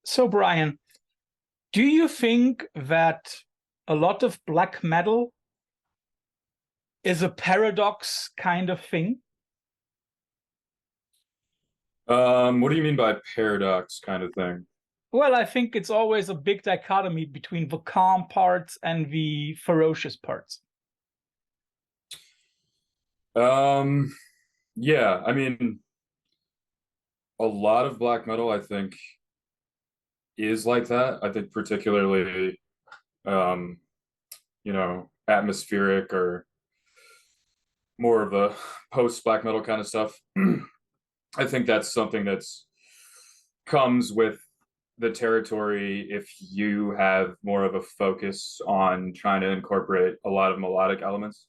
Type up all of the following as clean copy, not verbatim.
So, Brian, do you think that a lot of black metal is a paradox kind of thing? What do you mean by paradox kind of thing? Well, I think it's always a big dichotomy between the calm parts and the ferocious parts. Um, yeah, I mean, a lot of black metal, I think, is like that. I think particularly, um, atmospheric or more of a post black metal kind of stuff. I think that's something that's comes with the territory if you have more of a focus on trying to incorporate a lot of melodic elements.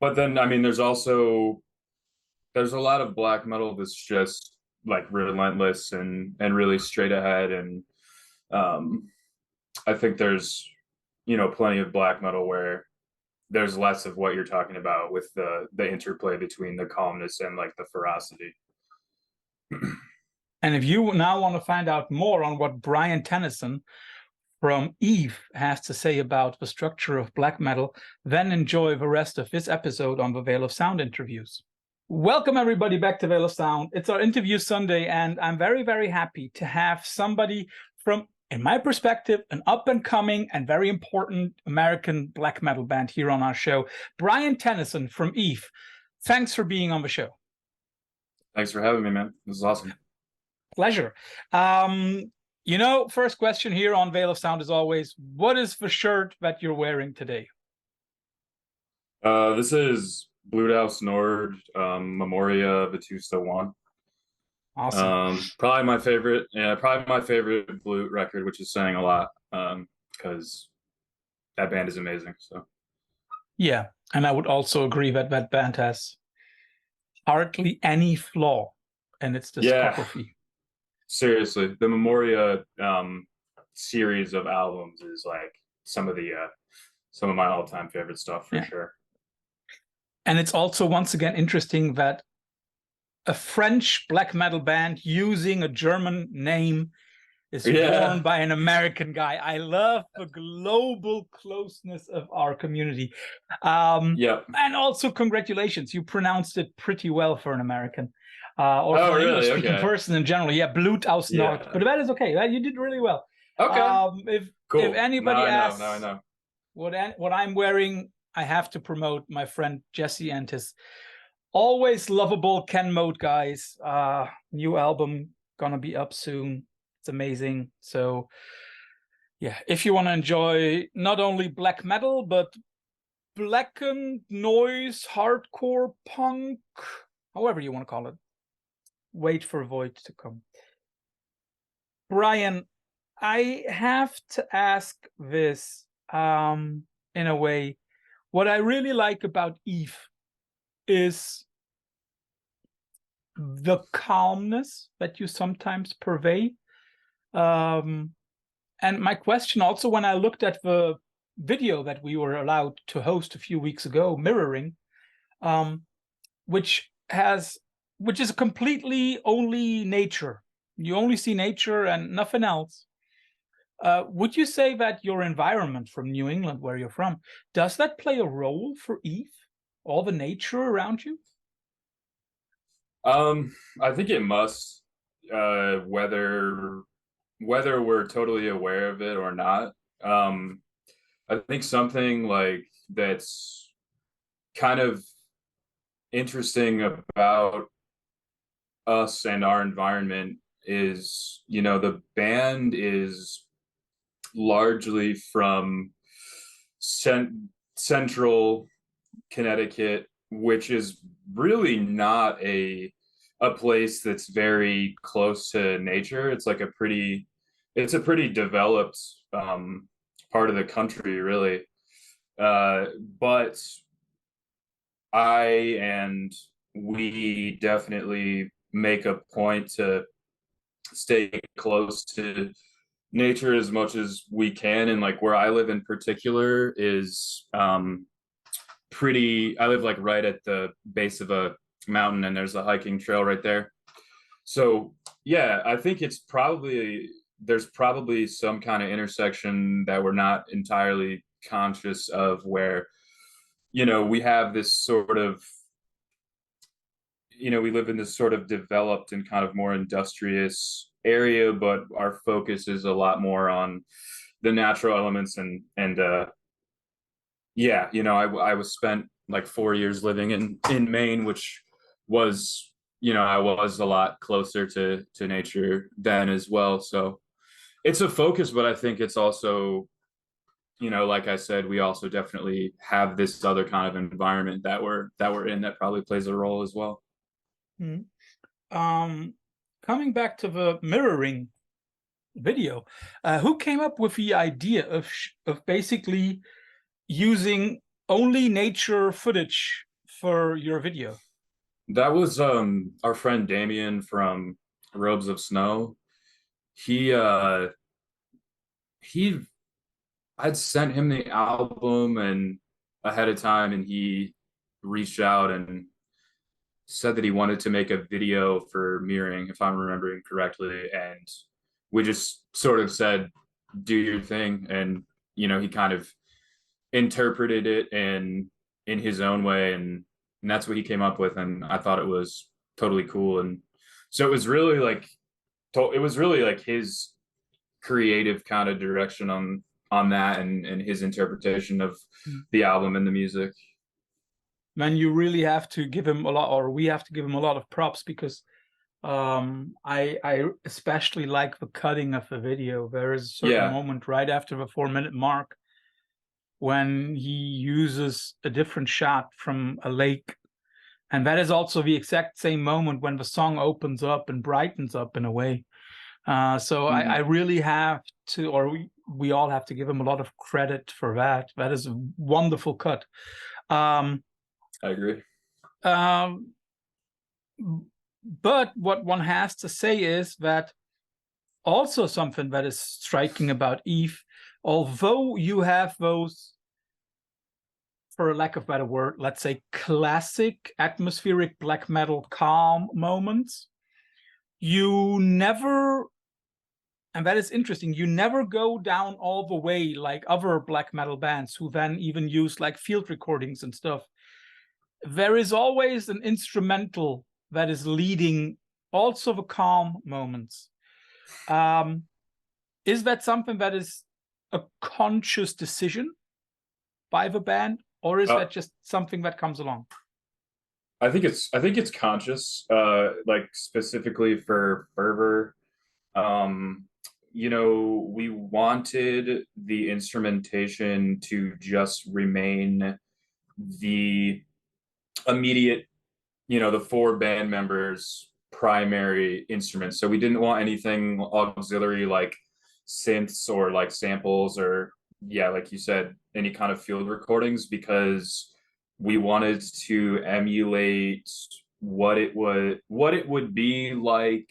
But then, I mean, there's a lot of black metal that's just like relentless and really straight ahead. And um, I think there's plenty of black metal where there's less of what you're talking about with the interplay between the calmness and like the ferocity. And if you now want to find out more on what Brian Tennyson from Eve has to say about the structure of black metal, then enjoy the rest of this episode on the Veil of Sound interviews. Welcome everybody back to Veil of Sound. It's our interview Sunday, and I'm very, very happy to have somebody from, in my perspective, an up-and-coming and very important American black metal band here on our show, Brian Tennyson from Eve. Thanks for being on the show. Thanks for having me, man. This is awesome. Pleasure. First question here on Veil of Sound is always, what is the shirt that you're wearing today? This is Bluthaus Nord, Memoria Vetusta One. Awesome. Probably my favorite Blut record, which is saying a lot, because that band is amazing. So yeah, and I would also agree that that band has hardly any flaw in its discography. Yeah, seriously, the Memoria series of albums is like some of my all-time favorite stuff for sure. And it's also once again interesting that a French black metal band using a German name is born by an American guy. I love the global closeness of our community. And also congratulations, you pronounced it pretty well for an American. Or for an English-speaking person in general. Yeah, Bluthaus Nord. But that is okay. You did really well. Okay. Cool. If anybody asks now I know. What I'm wearing, I have to promote my friend Jesse and his always lovable Ken Mode guys. New album gonna be up soon. It's amazing. So yeah, if you want to enjoy not only black metal but blackened noise, hardcore punk, however you want to call it, wait for Void to come. Brian, I have to ask this in a way. What I really like about Eve is the calmness that you sometimes purvey. And my question also, when I looked at the video that we were allowed to host a few weeks ago, Mirroring, which is completely only nature. You only see nature and nothing else. Would you say that your environment from New England, where you're from, does that play a role for Eve? All the nature around you? I think it must, whether we're totally aware of it or not. I think something like that's kind of interesting about us and our environment is, the band is largely from central Connecticut, which is really not a place that's very close to nature. It's a pretty developed part of the country, really. But we definitely make a point to stay close to nature as much as we can. And like where I live in particular is I live like right at the base of a mountain, and there's a hiking trail right there. So yeah, I think it's probably there's probably some kind of intersection that we're not entirely conscious of, where we have this sort of we live in this sort of developed and kind of more industrious area, but our focus is a lot more on the natural elements. And yeah, I was spent like 4 years living in Maine, which was, I was a lot closer to nature then as well. So it's a focus, but I think it's also, like I said, we also definitely have this other kind of environment that we're in that probably plays a role as well. Mhm. Coming back to the mirroring video, who came up with the idea of basically using only nature footage for your video? That was our friend Damien from Robes of Snow. He he I'd sent him the album and ahead of time, and he reached out and said that he wanted to make a video for mirroring, if I'm remembering correctly. And we just sort of said, do your thing. And, he kind of interpreted it in his own way. And that's what he came up with. And I thought it was totally cool. And so it was really like his creative kind of direction on that, and his interpretation of the album and the music. Man, you really have to give him a lot, or we have to give him a lot of props, because I especially like the cutting of the video. There is a certain moment right after the 4-minute mark when he uses a different shot from a lake, and that is also the exact same moment when the song opens up and brightens up in a way. So I really have to, or we all have to give him a lot of credit for that. That is a wonderful cut. I agree. But what one has to say is that also something that is striking about Eave, although you have those, for a lack of a better word, let's say classic atmospheric black metal calm moments, you never, and that is interesting, you never go down all the way like other black metal bands who then even use like field recordings and stuff. There is always an instrumental that is leading also the calm moments. Is that something that is a conscious decision by the band, or is that just something that comes along? I think it's conscious, like specifically for Fervor. We wanted the instrumentation to just remain the immediate, the 4 band members' primary instruments. So we didn't want anything auxiliary like synths or like samples, or like you said, any kind of field recordings, because we wanted to emulate what it would be like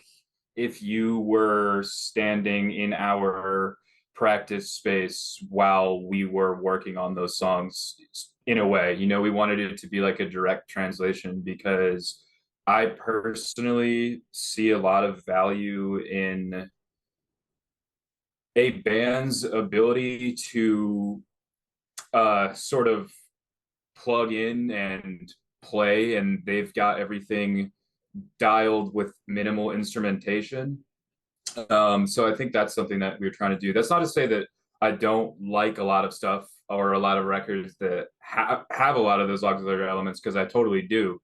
if you were standing in our practice space while we were working on those songs. In a way, we wanted it to be like a direct translation, because I personally see a lot of value in a band's ability to sort of plug in and play, and they've got everything dialed with minimal instrumentation. So I think that's something that we're trying to do. That's not to say that I don't like a lot of stuff or a lot of records that have a lot of those auxiliary elements, because I totally do.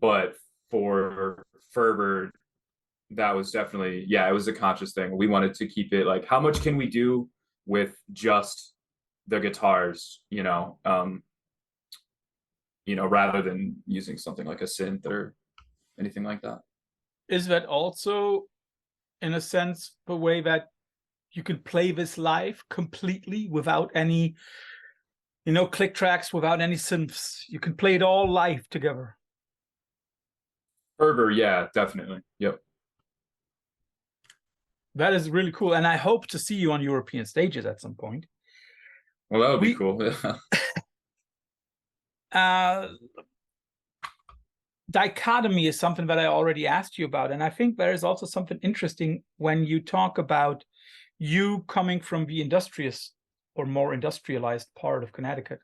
But for Fervor, that was definitely, it was a conscious thing. We wanted to keep it like, how much can we do with just the guitars, rather than using something like a synth or anything like that. Is that also, in a sense, the way that you can play this live completely without any, click tracks, without any synths? You can play it all live together. Fervor, yeah, definitely. Yep. That is really cool. And I hope to see you on European stages at some point. Well, that would be cool. Dichotomy is something that I already asked you about. And I think there is also something interesting when you talk about you coming from the industrious or more industrialized part of Connecticut,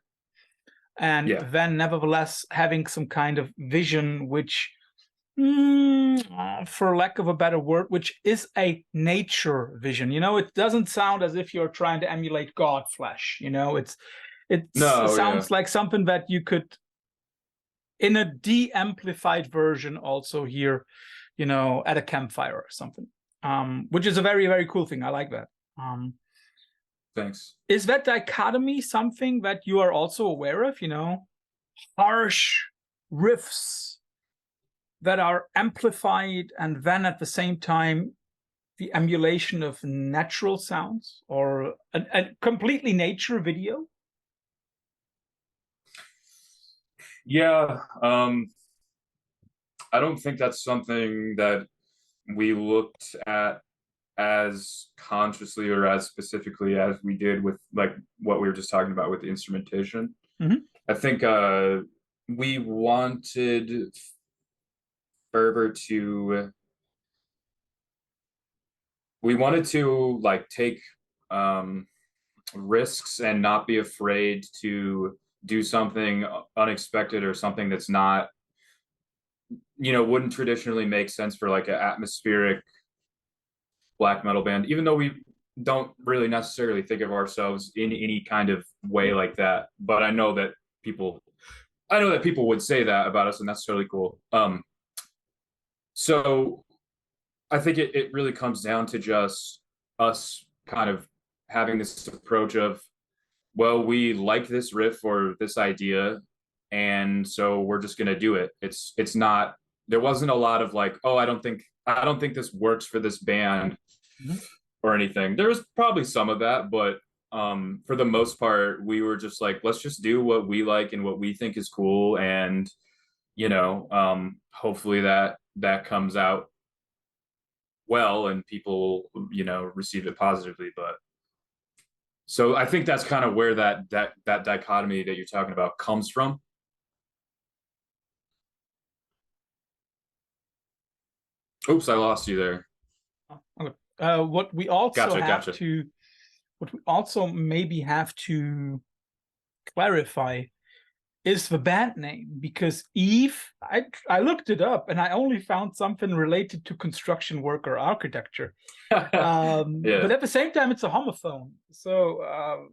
and Yeah. then nevertheless having some kind of vision which, for lack of a better word, which is a nature vision. It doesn't sound as if you're trying to emulate God flesh. It No, yeah. sounds like something that you could, in a de-amplified version, also hear, at a campfire or something. Which is a very, very cool thing. I like that. Thanks. Is that dichotomy something that you are also aware of? Harsh riffs that are amplified, and then at the same time the emulation of natural sounds, or a completely nature video? Yeah. I don't think that's something that we looked at as consciously or as specifically as we did with like what we were just talking about with the instrumentation. Mm-hmm. I think we wanted Fervor to like take risks and not be afraid to do something unexpected or something that's not, wouldn't traditionally make sense for like an atmospheric black metal band, even though we don't really necessarily think of ourselves in any kind of way like that. But I know that people would say that about us, and that's totally cool. So I think it really comes down to just us kind of having this approach of, well, we like this riff or this idea, and so we're just gonna do it. It's not, there wasn't a lot of like, oh, I don't think this works for this band. Mm-hmm. Or anything. There was probably some of that, but for the most part, we were just like, let's just do what we like and what we think is cool, and hopefully that comes out well and people receive it positively. But so I think that's kind of where that dichotomy that you're talking about comes from. Oops, I lost you there. Okay. What we also Gotcha. what we also maybe have to clarify is the band name, because Eve, I looked it up and I only found something related to construction worker architecture. Yeah. But at the same time, it's a homophone. So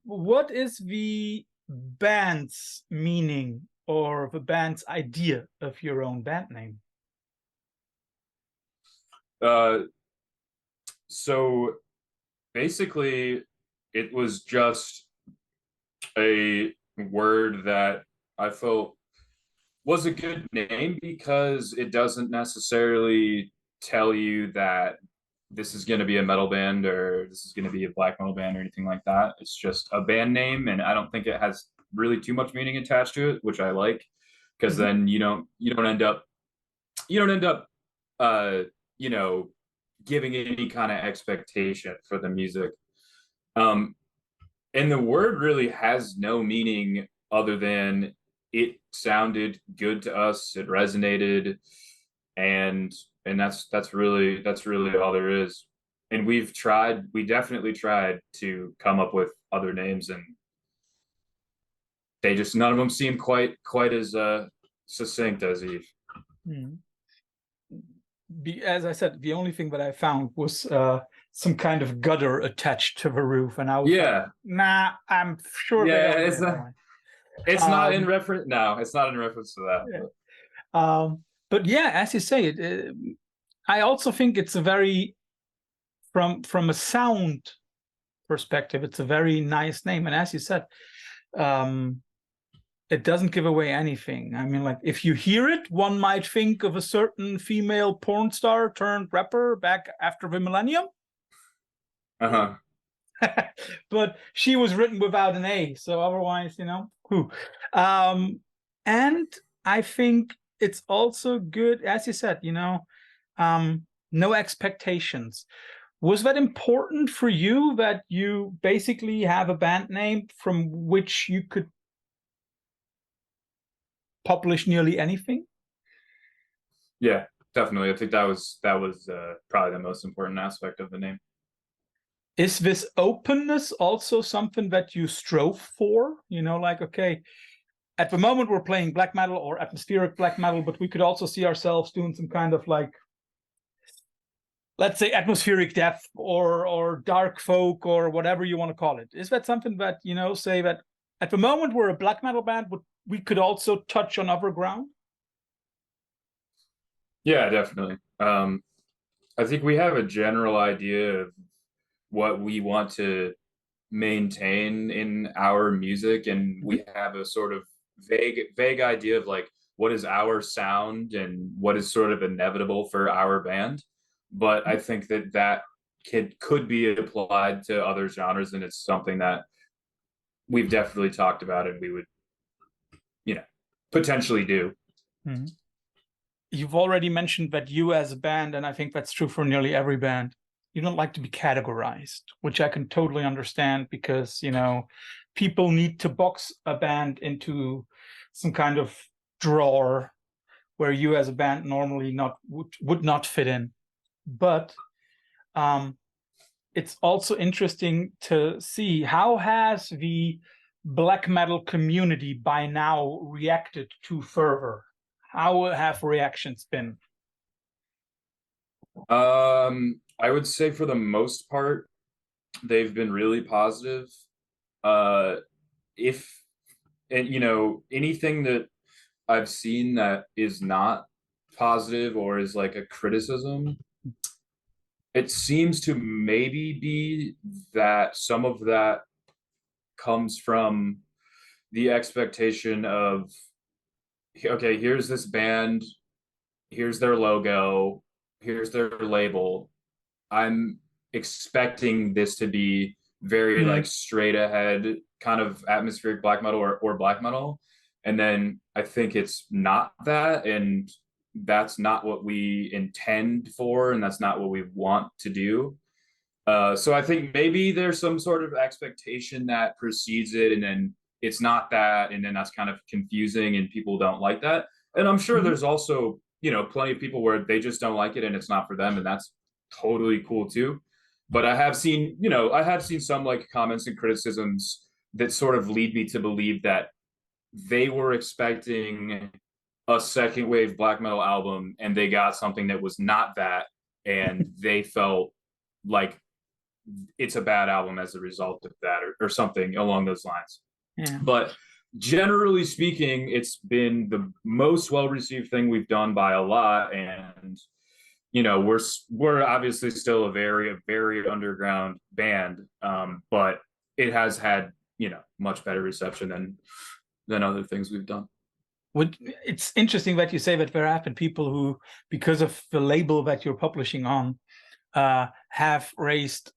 what is the band's meaning or the band's idea of your own band name? So basically, it was just a word that I felt was a good name because it doesn't necessarily tell you that this is going to be a metal band or this is going to be a black metal band or anything like that. It's just a band name, and I don't think it has really too much meaning attached to it, which I like, because then you don't end up uh you know giving any kind of expectation for the music. Um, and the word really has no meaning other than it sounded good to us, it resonated, and that's really all there is. And we definitely tried to come up with other names, and they just, none of them seem quite as succinct as Eve. Mm-hmm. As I said, the only thing that I found was some kind of gutter attached to the roof, and I was like, nah, I'm sure they don't it's not. It's not in reference. No, it's not in reference to that. Yeah. But yeah, as you say, I also think it's a very, from a sound perspective, it's a very nice name. And as you said, it doesn't give away anything. I mean, like, if you hear it, one might think of a certain female porn star turned rapper back after the millennium. But she was written without an A, so otherwise, who. And I think it's also good, as you said, no expectations. Was that important for you, that you basically have a band name from which you could publish nearly anything? Yeah, definitely. I think that was probably the most important aspect of the name. Is this openness also something that you strove for? You know, like, okay, at the moment we're playing black metal or atmospheric black metal, but we could also see ourselves doing some kind of like, let's say, atmospheric death or dark folk or whatever you want to call it. Is that something that, you know, say that at the moment we're a black metal band, but we could also touch on other ground? Yeah, definitely. I think we have a general idea of what we want to maintain in our music, and we have a sort of vague idea of like what is our sound and what is sort of inevitable for our band. But I think that could be applied to other genres, and it's something that we've definitely talked about and we would, you know, potentially do. Mm-hmm. You've already mentioned that you as a band, and I think that's true for nearly every band, you don't like to be categorized, which I can totally understand because, you know, people need to box a band into some kind of drawer where you as a band normally would not fit in. But it's also interesting to see how has the black metal community by now reacted to Fervor? How have reactions been? I would say for the most part, they've been really positive. If and you know, anything that I've seen that is not positive or is like a criticism, it seems to maybe be that some of that comes from the expectation of, okay, here's this band, here's their logo, here's their label. I'm expecting this to be very like straight ahead kind of atmospheric black metal or black metal. And then I think it's not that, and that's not what we intend for, and that's not what we want to do. So I think maybe there's some sort of expectation that precedes it, and then it's not that, and then that's kind of confusing, and people don't like that. And I'm sure there's also, you know, plenty of people where they just don't like it, and it's not for them, and that's totally cool too. But I have seen, you know, I have seen some like comments and criticisms that sort of lead me to believe that they were expecting a second wave black metal album, and they got something that was not that, and they felt like it's a bad album as a result of that, or something along those lines. Yeah. But generally speaking, it's been the most well-received thing we've done by a lot. And, you know, we're obviously still a very underground band, but it has had, you know, much better reception than other things we've done. It's interesting that you say that there have been people who, because of the label that you're publishing on, have raised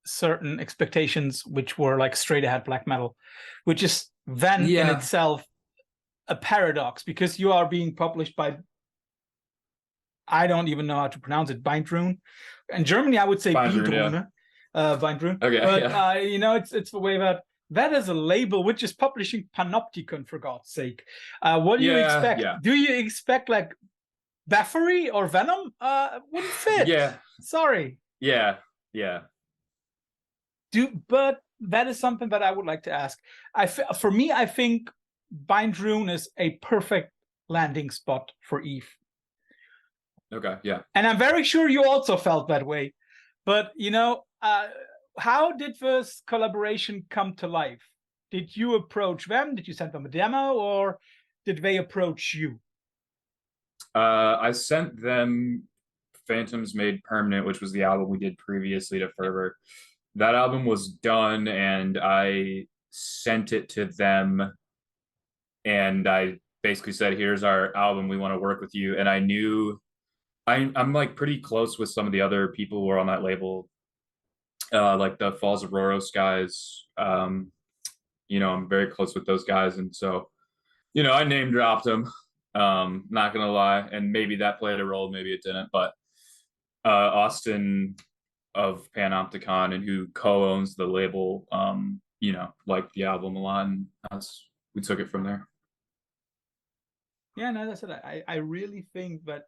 certain expectations which were like straight ahead black metal, which is then in itself a paradox, because you are being published by, I don't even know how to pronounce it, Bindrun. In Germany I would say Bindrun. Bindrun. Okay, but you know, it's the way that is a label which is publishing Panopticon, for God's sake. What do you expect? Do you expect like Bathory or Venom? Wouldn't fit. Yeah. Sorry. Yeah. But that is something that I would like to ask. For me, I think Bindrun is a perfect landing spot for Eve. Okay, yeah. And I'm very sure you also felt that way. But, you know, how did this collaboration come to life? Did you approach them? Did you send them a demo, or did they approach you? I sent them Phantoms Made Permanent, which was the album we did previously to Fervor. That album was done, and I sent it to them, and I basically said, here's our album, we want to work with you. And I knew I'm like pretty close with some of the other people who are on that label, like the Falls of Roros guys. You know, I'm very close with those guys, and so, you know, I name dropped them, not gonna lie, and maybe that played a role, maybe it didn't. But Austin of Panopticon, and who co-owns the label, you know, liked the album a lot, and we took it from there. Yeah, no, that's it. I really think that,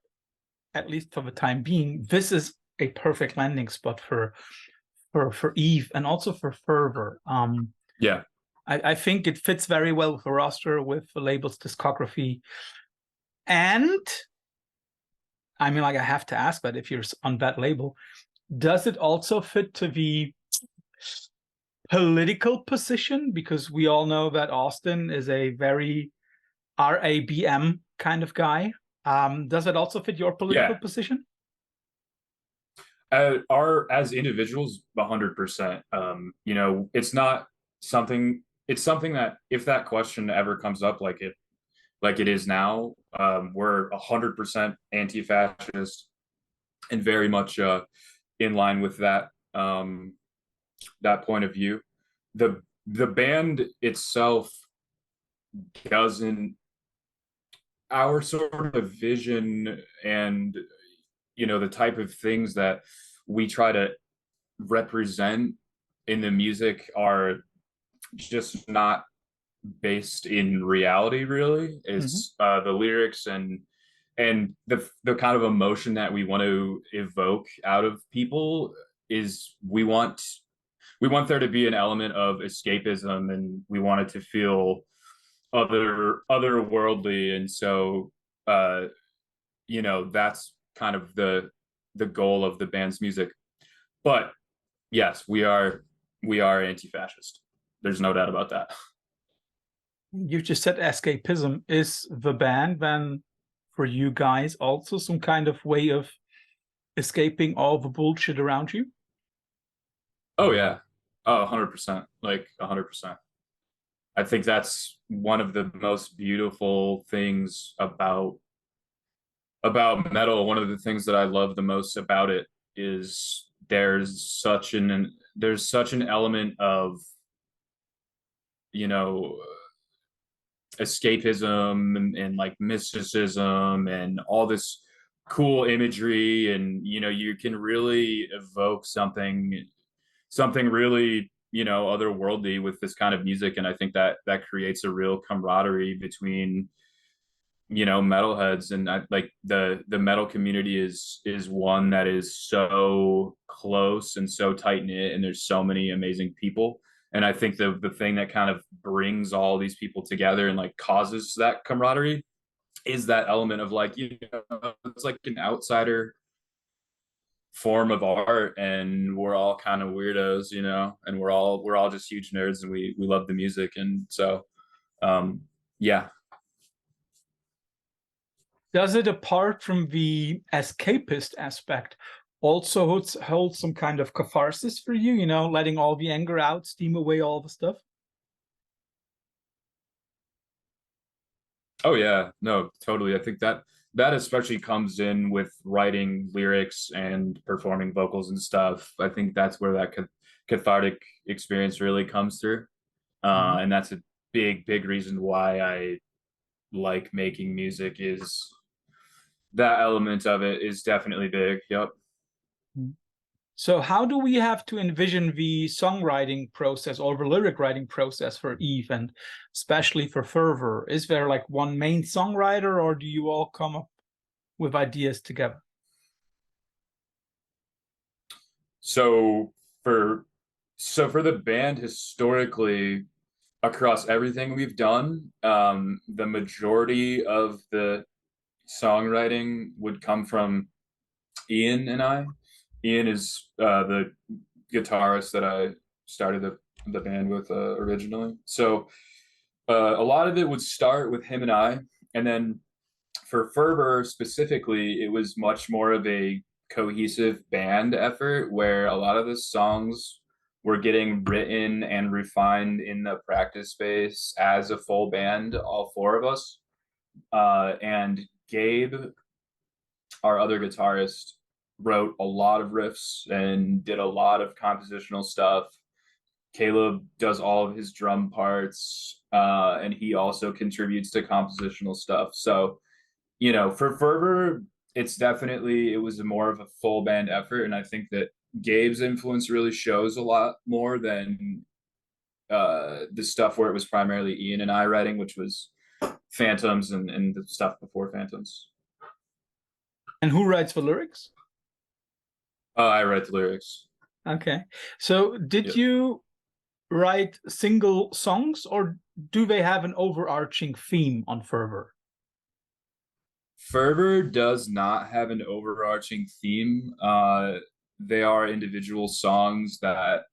at least for the time being, this is a perfect landing spot for for Eve and also for Fervor. Yeah. I think it fits very well with the roster, with the label's discography. And I mean, like, I have to ask that if you're on that label, does it also fit to the political position? Because we all know that Austin is a very RABM kind of guy. Does it also fit your political position? As individuals, 100%. You know, it's not something. It's something that if that question ever comes up, like it is now, we're 100% anti-fascist and very much in line with that that point of view. The band itself doesn't. Our sort of vision and the type of things that we try to represent in the music are just not based in reality, really. It's the lyrics and the kind of emotion that we want to evoke out of people is we want there to be an element of escapism, and we want it to feel otherworldly. And so that's kind of the goal of the band's music. But yes, we are anti-fascist. There's no doubt about that. You just said escapism. Is the band then, for you guys, also some kind of way of escaping all the bullshit around you? Oh yeah. Oh, 100%. Like 100%. I think that's one of the most beautiful things about metal. One of the things that I love the most about it is there's such an element of escapism and like mysticism and all this cool imagery, and you can really evoke something really otherworldly with this kind of music. And I think that creates a real camaraderie between metalheads. And like the metal community is one that is so close and so tight knit, and there's so many amazing people. And I think the thing that kind of brings all these people together and like causes that camaraderie is that element of like it's like an outsider form of art, and we're all kind of weirdos, and we're all just huge nerds, and we love the music. And so yeah. Does it, apart from the escapist aspect, also hold some kind of catharsis for you, letting all the anger out, steam away all the stuff? Oh yeah, no, totally. I think that especially comes in with writing lyrics and performing vocals and stuff. I think that's where that cathartic experience really comes through. And that's a big reason why I like making music. Is that element of it is definitely big. Yep. So how do we have to envision the songwriting process or the lyric writing process for Eve, and especially for Fervor? Is there like one main songwriter, or do you all come up with ideas together? So for the band, historically, across everything we've done, the majority of the songwriting would come from Ian and I. Ian is the guitarist that I started the band with originally. So a lot of it would start with him and I. And then for Fervor specifically, it was much more of a cohesive band effort where a lot of the songs were getting written and refined in the practice space as a full band, all four of us. And Gabe, our other guitarist, wrote a lot of riffs and did a lot of compositional stuff. Caleb does all of his drum parts, and he also contributes to compositional stuff. So, for Fervor, it was more of a full band effort. And I think that Gabe's influence really shows a lot more than the stuff where it was primarily Ian and I writing, which was Phantoms and the stuff before Phantoms. And who writes the lyrics? I write the lyrics. Okay. So did Yeah. you write single songs, or do they have an overarching theme on Fervor? Fervor does not have an overarching theme. They are individual songs that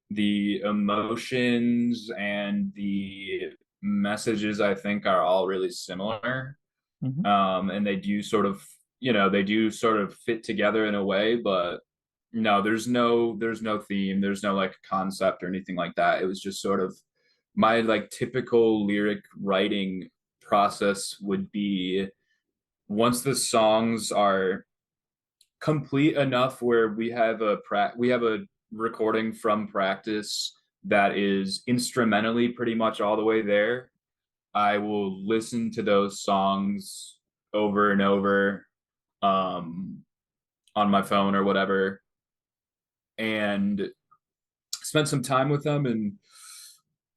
the emotions and the messages, I think, are all really similar. Mhm. And they do sort of, they do sort of fit together in a way, but no, there's no theme, there's no like concept or anything like that. It was just sort of my like typical lyric writing process would be, once the songs are complete enough where we have a recording from practice that is instrumentally pretty much all the way there, I will listen to those songs over and over, um, on my phone or whatever, and spend some time with them and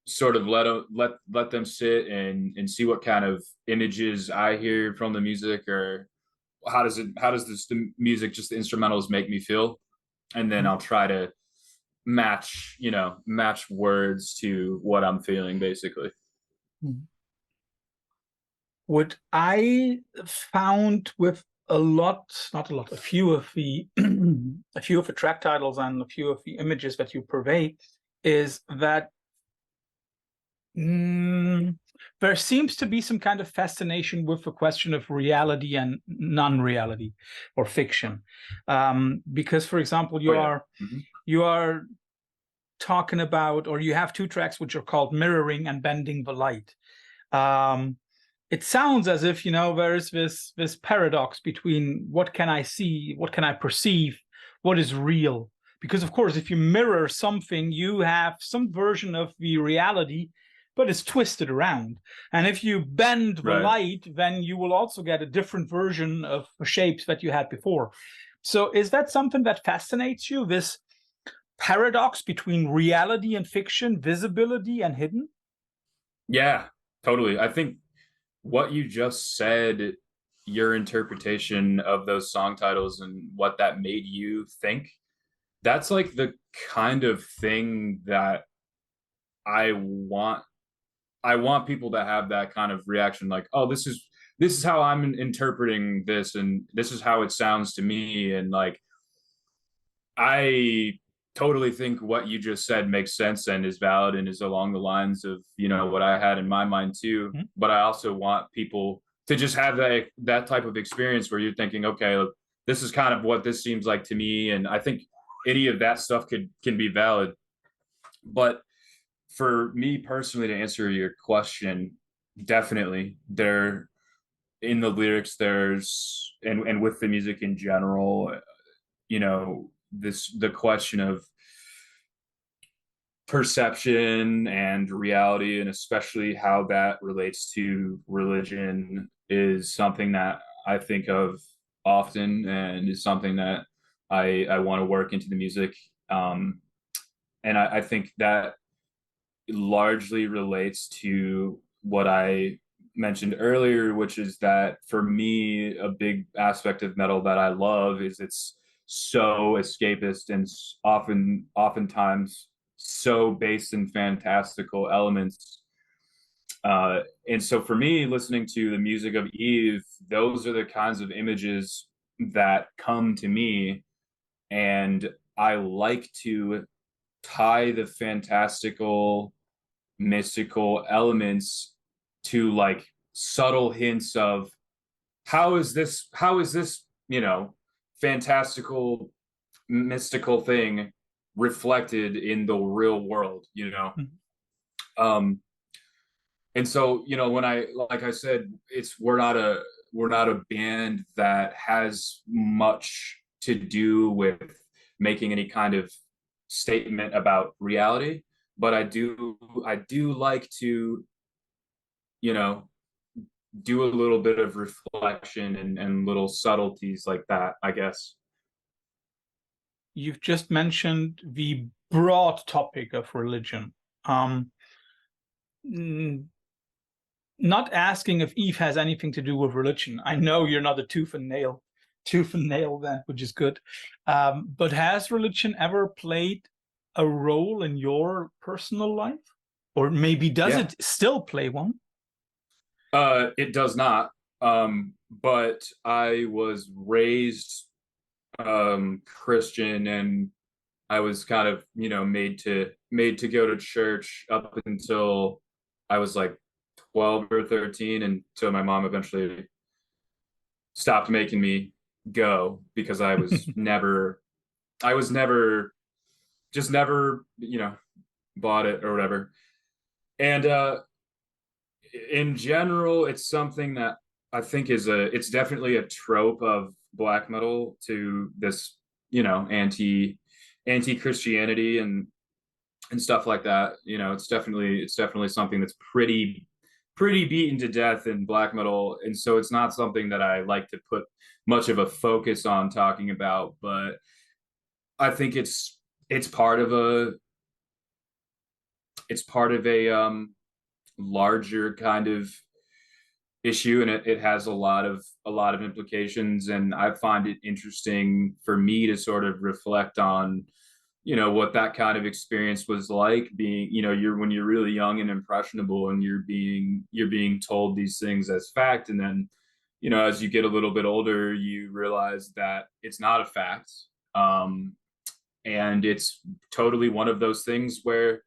sort of let them sit and see what kind of images I hear from the music, or how does this the music, just the instrumentals, make me feel, and then I'll try to match words to what I'm feeling, basically. Mhm. What I found with a lot, not a lot, a few of the a few of the track titles and a few of the images that you purvey is that there seems to be some kind of fascination with the question of reality and non-reality or fiction. Because, for example, Oh yeah. Mm-hmm. you are talking about, or you have two tracks which are called Mirroring and Bending the Light. It sounds as if, there is this paradox between what can I see, what can I perceive, what is real. Because of course, if you mirror something, you have some version of the reality, but it's twisted around. And if you bend the Right. light, then you will also get a different version of the shapes that you had before. So is that something that fascinates you, this paradox between reality and fiction, visibility and hidden? Yeah, totally. I think what you just said, your interpretation of those song titles and what that made you think, that's like the kind of thing that I want. I want people to have that kind of reaction, like, oh, this is how I'm interpreting this, and this is how it sounds to me, and like, I totally think what you just said makes sense and is valid and is along the lines of, what I had in my mind too. Mhm. But I also want people to just have that type of experience where you're thinking, okay, look, this is kind of what this seems like to me, and I think any of that stuff can be valid. But for me personally, to answer your question, definitely there in the lyrics, there's and with the music in general, the question of perception and reality, and especially how that relates to religion, is something that I think of often, and is something that I want to work into the music. And I think that largely relates to what I mentioned earlier, which is that for me, a big aspect of metal that I love is it's so escapist and oftentimes so based in fantastical elements. And so for me, listening to the music of Eve, those are the kinds of images that come to me. And I like to tie the fantastical, mystical elements to like subtle hints of how is this fantastical, mystical thing reflected in the real world. Mhm. um and so, when I like I said, we're not a band that has much to do with making any kind of statement about reality, but I do like to, you know, do a little bit of reflection and little subtleties like that, I guess. You've just mentioned the broad topic of religion. Um, mm, Not asking if Eve has anything to do with religion. I know you're not a tooth and nail tooth and nail then, which is good. But has religion ever played a role in your personal life? Or maybe does it still play one? It does not. But I was raised Christian, and I was kind of, made to go to church up until I was like 12 or 13, until my mom eventually stopped making me go, because I was never just never, bought it or whatever. And in general, it's something that I think it's definitely a trope of black metal, to this, anti-Christianity and stuff like that. It's definitely something that's pretty beaten to death in black metal, and so it's not something that I like to put much of a focus on talking about. But I think it's part of a larger kind of issue, and it has a lot of implications. And I find it interesting for me to sort of reflect on, what that kind of experience was like, being, you're when you're really young and impressionable, and you're being told these things as fact, and then, as you get a little bit older, you realize that it's not a fact. And it's totally one of those things where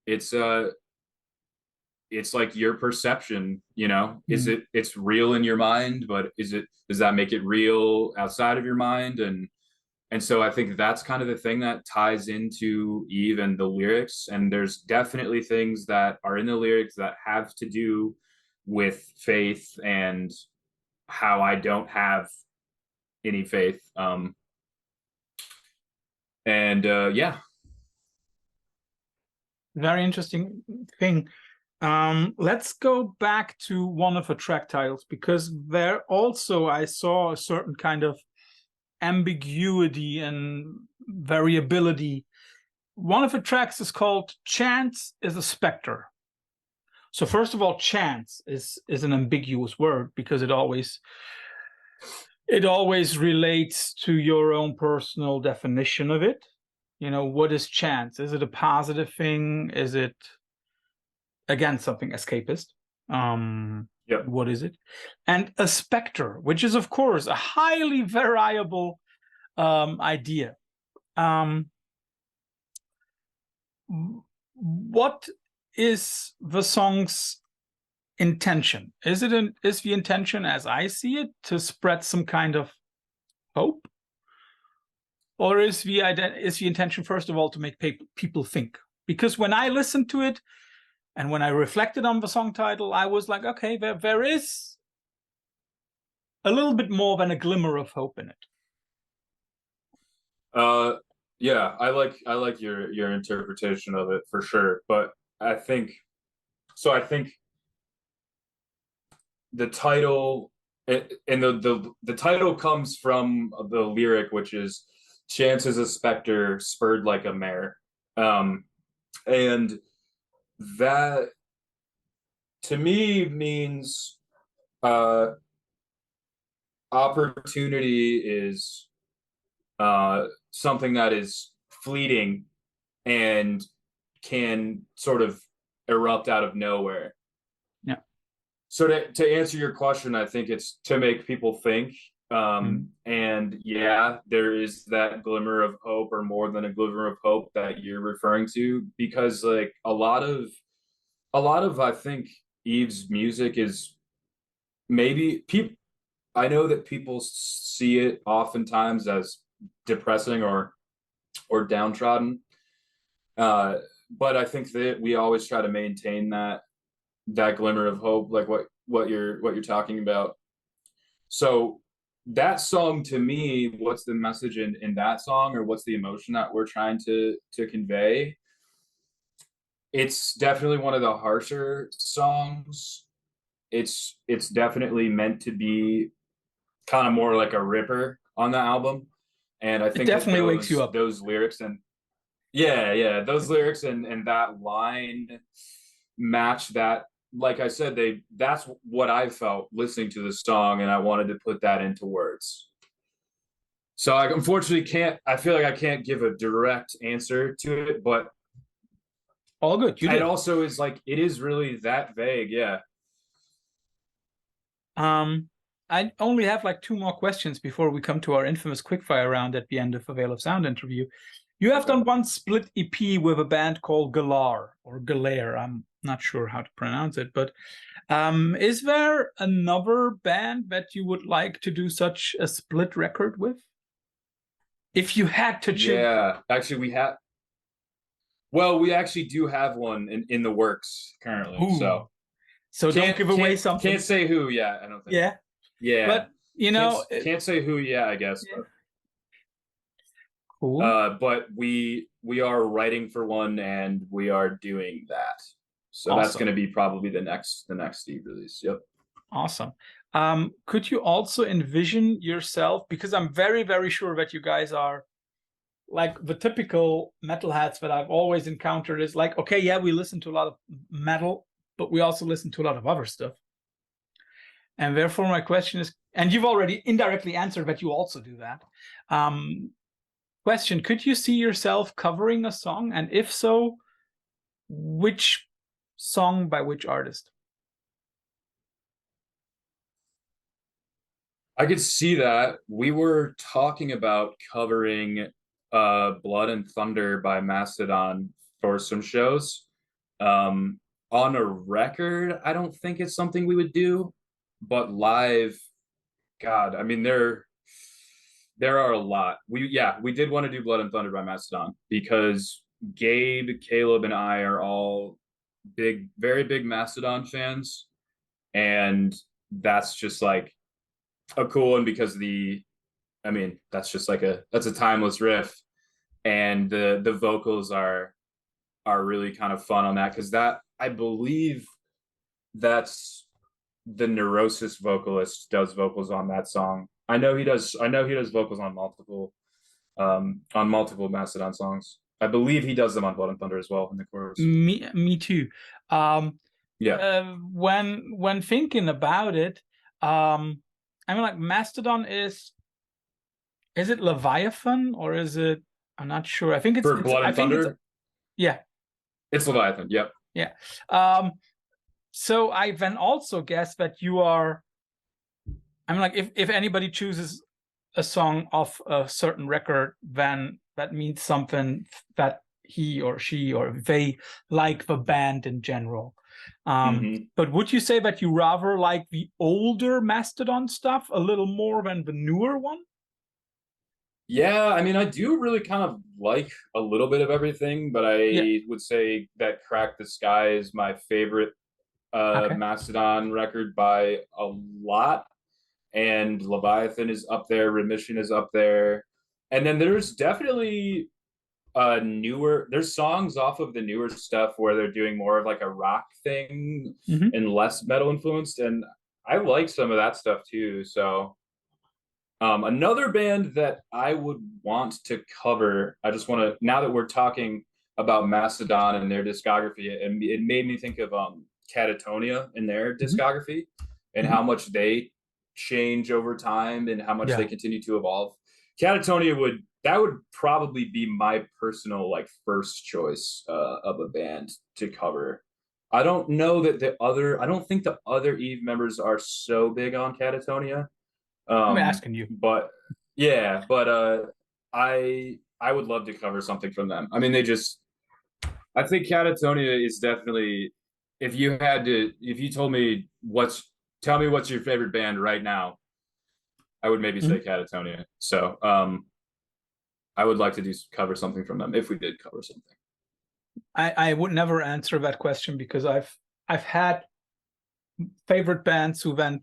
it's like your perception, it's real in your mind, but does that make it real outside of your mind? And so I think that's kind of the thing that ties into Eve and the lyrics. And there's definitely things that are in the lyrics that have to do with faith, and how I don't have any faith. Yeah. Very interesting thing. Let's go back to one of the track titles, because there also I saw a certain kind of ambiguity and variability. One of the tracks is called "Chance is a Spectre." So first of all, chance is an ambiguous word, because it always relates to your own personal definition of it. What is chance? Is it a positive thing? Is it, again, something escapist? Yep. What is it? And a specter, which is, of course, a highly variable idea. What is the song's intention? Is the intention, as I see it, to spread some kind of hope? Or is the intention, first of all, to make people think? Because when I listened to it, and when I reflected on the song title, I was like, okay, there is a little bit more than a glimmer of hope in it. Yeah, I like your interpretation of it, for sure. But I think the title, and the title comes from the lyric, which is "Chance is a specter, spurred like a mare," and that to me means opportunity is something that is fleeting and can sort of erupt out of nowhere. Yeah. So to answer your question, I think it's to make people think. And yeah, there is that glimmer of hope, or more than a glimmer of hope, that you're referring to, because like a lot of I think Eve's music is maybe people. I know that people see it oftentimes as depressing or downtrodden, but I think that we always try to maintain that glimmer of hope, like what you're talking about. So that song, to me, what's the message in that song, or what's the emotion that we're trying to convey? It's definitely one of the harsher songs. It's definitely meant to be kind of more like a ripper on the album, and I think it definitely wakes you up. Those lyrics, and those lyrics and that line match that. Like I said, that's what I felt listening to the song, and I wanted to put that into words. So I unfortunately can't. I feel like I can't give a direct answer to it, but All good. You it did. also is like it is really that vague. Yeah. I only have like two more questions before we come to our infamous quickfire round at the end of a Veil of Sound interview. You have Okay. done one split EP with a band called Galar or Galare. I'm not sure how to pronounce it, but is there another band that you would like to do such a split record with? If you had to choose. Yeah. Actually, we have. Well, we actually do have one in the works currently. Ooh. So So don't give away something. can't say who yet. I don't think. Yeah. Yeah. But you know, Can't say who yet. I guess. yeah. Cool. But we are writing for one, and we are doing that. So that's Awesome. going to be probably the next Steve release. Yep. Awesome. Could you also envision yourself, because I'm very, very sure that you guys are like the typical metalheads that I've always encountered is like, okay, yeah, we listen to a lot of metal, but we also listen to a lot of other stuff. And therefore my question is, and you've already indirectly answered that you also do that. Question, could you see yourself covering a song? And if so, which song by which artist? I could see that. We were talking about covering Blood and Thunder by Mastodon for some shows. On a record, I don't think it's something we would do, but live, God, I mean there are a lot. We did want to do Blood and Thunder by Mastodon because Gabe, Caleb, and I are all very big Mastodon fans, and that's just like a cool one because that's just like that's a timeless riff, and the vocals are really kind of fun on that because that I believe that's the Neurosis vocalist does vocals on that song. I know he does vocals on multiple Mastodon songs. I believe he does them on Blood and Thunder as well in the chorus. Me too. Yeah. When thinking about it, I mean, like Mastodon is it Leviathan or is it? I'm not sure. I think it's For Blood and Thunder. Yeah. It's Leviathan. Yep. Yeah. So I then also guess that you are. I mean, like if anybody chooses a song off a certain record, then that means something that he or she or they like the band in general. But would you say that you rather like the older Mastodon stuff a little more than the newer one? Yeah, I mean, I do really kind of like a little bit of everything, but I would say that Crack the Sky is my favorite Mastodon record by a lot. And Leviathan is up there, Remission is up there. And then there's definitely there's songs off of the newer stuff where they're doing more of like a rock thing and less metal influenced. And I like some of that stuff too. So another band that I would want to cover, I just want to, now that we're talking about Mastodon and their discography, it made me think of Catatonia and their discography and how much they change over time and how much they continue to evolve. Catatonia would probably be my personal like first choice of a band to cover. I don't know that I don't think the other Eave members are so big on Catatonia. I'm asking you. But yeah, I would love to cover something from them. I mean, I think Catatonia is definitely, if you told me tell me what's your favorite band right now, I would maybe say Catatonia. So I would like to cover something from them if we did cover something. I would never answer that question because I've had favorite bands who then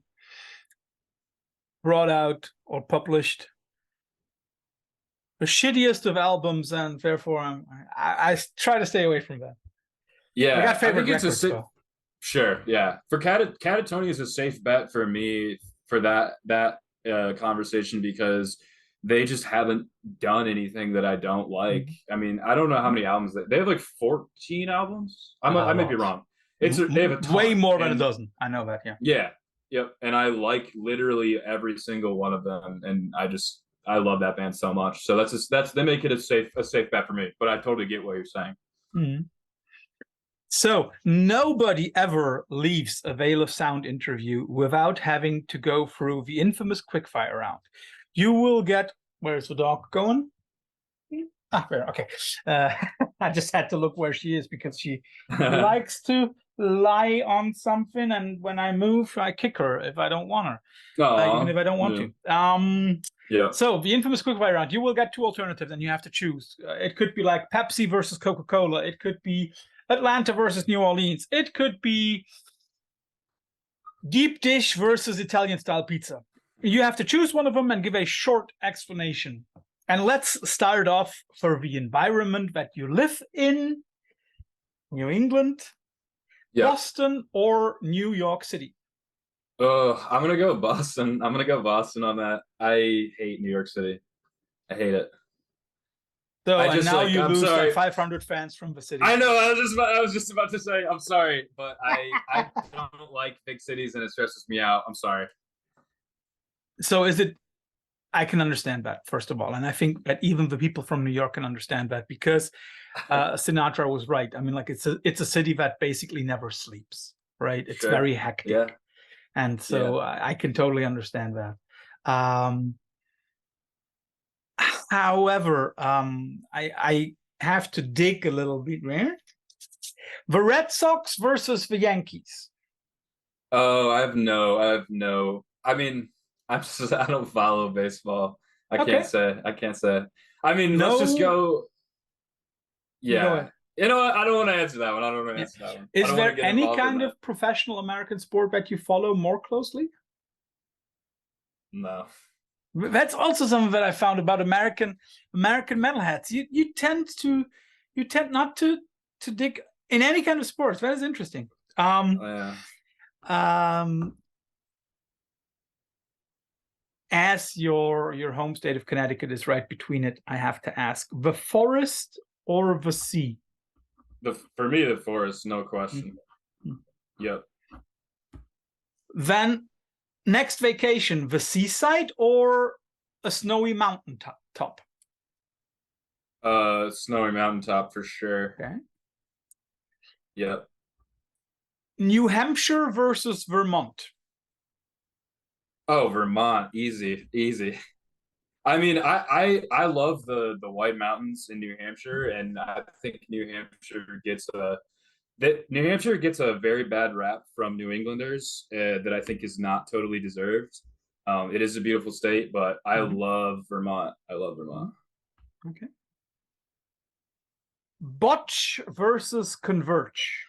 brought out or published the shittiest of albums, and therefore I try to stay away from that. Yeah, I got favorite records. Sure, yeah. For Catatonia is a safe bet for me for that conversation because they just haven't done anything that I don't like. I mean, I don't know how many albums they have, like 14 albums. I may be wrong. They have a ton, way more than a dozen. I know that. Yeah. Yeah. Yep. And I like literally every single one of them, and I love that band so much. So they make it a safe bet for me. But I totally get what you're saying. Mm-hmm. So nobody ever leaves a Veil of Sound interview without having to go through the infamous quickfire round. You will get, where's the dog going? There, okay. I just had to look where she is because she likes to lie on something, and when I move, I kick her if I don't want her, even if I don't want to. Yeah. So the infamous quickfire round, you will get two alternatives, and you have to choose. It could be like Pepsi versus Coca-Cola. It could be Atlanta versus New Orleans. It could be deep dish versus Italian style pizza. You have to choose one of them and give a short explanation. And let's start off for the environment that you live in: New England, Boston, or New York City. I'm gonna go Boston. I'm gonna go Boston on that. I hate New York City. I hate it. So and now you lose like 500 fans from the city. I know. I was just about to say I'm sorry, but I don't like big cities and it stresses me out. I'm sorry. So is it? I can understand that, first of all, and I think that even the people from New York can understand that, because Sinatra was right. I mean, like it's a city that basically never sleeps, right? It's very hectic. Yeah. And so I can totally understand that. However, I have to dig a little bit. The Red Sox versus the Yankees. Oh, I have no. I mean, I don't follow baseball. I can't say. I mean, let's just go. Yeah. Go, you know what? I don't want to answer that one. I don't want to answer that one. Is there any kind of professional American sport that you follow more closely? No. That's also something that I found about American metalheads. You tend not to dig in any kind of sports. That is interesting. As your home state of Connecticut is right between it, I have to ask: the forest or the sea? For me, the forest, no question. Mm-hmm. Yep. Then, next vacation, the seaside or a snowy mountain top? Snowy mountaintop for sure. Okay. Yep. New Hampshire versus Vermont. Oh, Vermont, easy. I mean, I love the White Mountains in New Hampshire, and I think New Hampshire gets a very bad rap from New Englanders that I think is not totally deserved. It is a beautiful state, but I love Vermont. Okay. Botch versus Converge.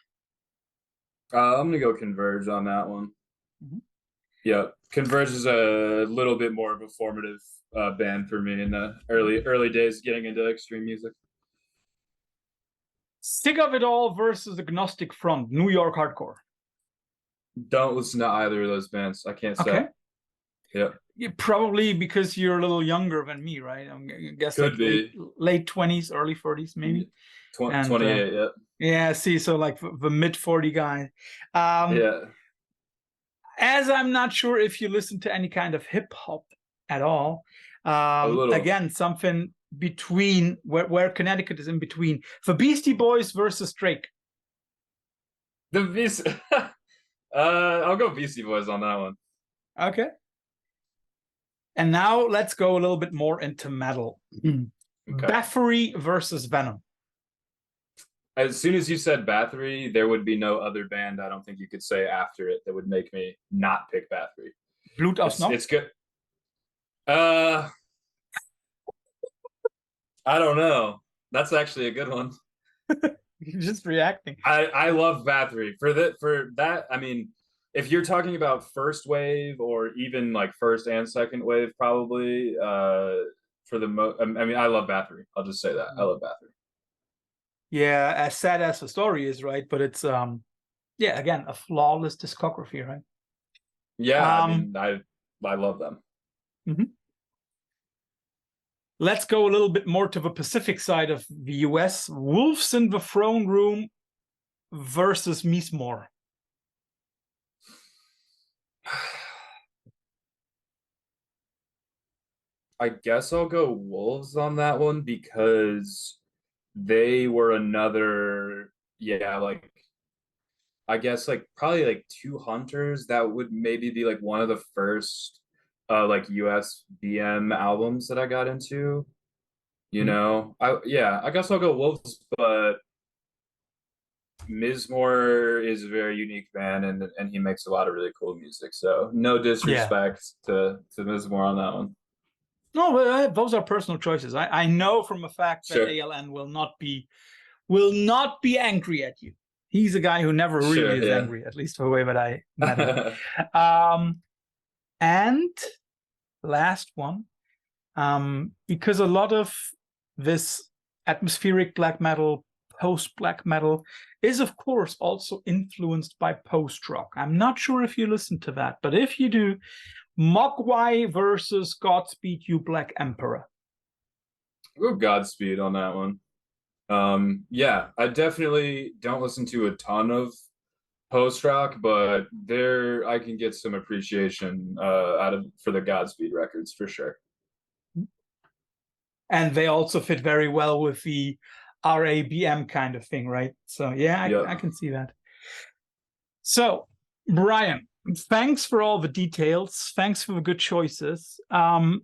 I'm gonna go Converge on that one. Mm-hmm. Yeah, Converge is a little bit more of a formative band for me in the early days getting into extreme music. Sick of It All versus Agnostic Front, New York hardcore. Don't listen to either of those bands. I can't say. Okay. Yeah. Probably because you're a little younger than me, right? I guess could be late 20s, early 40s, maybe. 28. Yeah. Yeah. See, so like the mid 40 guy. Yeah. As I'm not sure if you listen to any kind of hip hop at all. Again, something between where Connecticut is in between. The Beastie Boys versus Drake. I'll go Beastie Boys on that one. Okay. And now let's go a little bit more into metal. Okay. Bathory versus Venom. As soon as you said Bathory, there would be no other band I don't think you could say after it that would make me not pick Bathory. Blut aus Noch? It's good. I don't know. That's actually a good one. You're just reacting. I love Bathory. For that, I mean, if you're talking about first wave or even like first and second wave, probably I mean, I love Bathory. I'll just say that. I love Bathory. Yeah, as sad as the story is, right? But it's again, a flawless discography, right? Yeah, I mean, I love them. Mm-hmm. Let's go a little bit more to the Pacific side of the US. Wolves in the Throne Room versus Meesmore. I guess I'll go Wolves on that one because they were another, yeah, like I guess like probably like two hunters that would maybe be like one of the first like US BM albums that I got into. You Mhm. know, I guess I'll go Wolves, but Mizmore is a very unique band and he makes a lot of really cool music. So no Yeah. disrespect to Mizmore on that one. No, but those are personal choices. I know from a fact that Sure. ALN will not be angry at you. He's a guy who never really Sure, is yeah. angry, at least the way that I met him. Um, and last one, because a lot of this atmospheric black metal, post black metal, is of course also influenced by post rock. I'm not sure if you listen to that, but if you do, Mogwai versus Godspeed You Black Emperor. We'll go Godspeed on that one. Yeah, I definitely don't listen to a ton of post rock, but there I can get some appreciation out of for the Godspeed records for sure. And they also fit very well with the RABM kind of thing, right? So yeah, I Yep. can see that. So, Brian, thanks for all the details. Thanks for the good choices.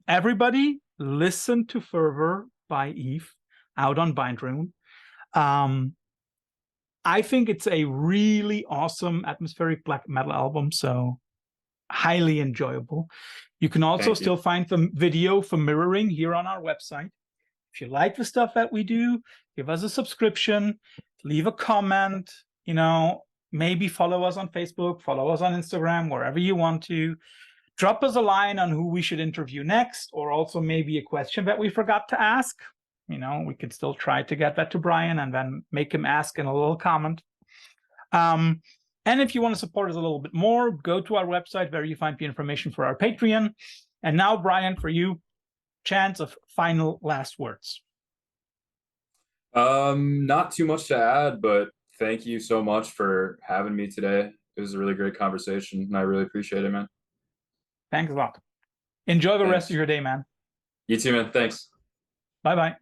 Everybody, listen to Fervor by Eve out on Bindrune. I think it's a really awesome atmospheric black metal album, so highly enjoyable. You can also Thank you. still find the video for Mirroring here on our website. If you like the stuff that we do, give us a subscription, leave a comment, maybe follow us on Facebook, follow us on Instagram, wherever you want to. Drop us a line on who we should interview next, or also maybe a question that we forgot to ask. We could still try to get that to Brian and then make him ask in a little comment. And if you want to support us a little bit more, go to our website where you find the information for our Patreon. And now, Brian, for you, chance of final last words. Not too much to add, but thank you so much for having me today. It was a really great conversation, and I really appreciate it, man. Thanks a lot. Enjoy the rest of Thanks. your day, man. You too, man. Thanks. Bye-bye.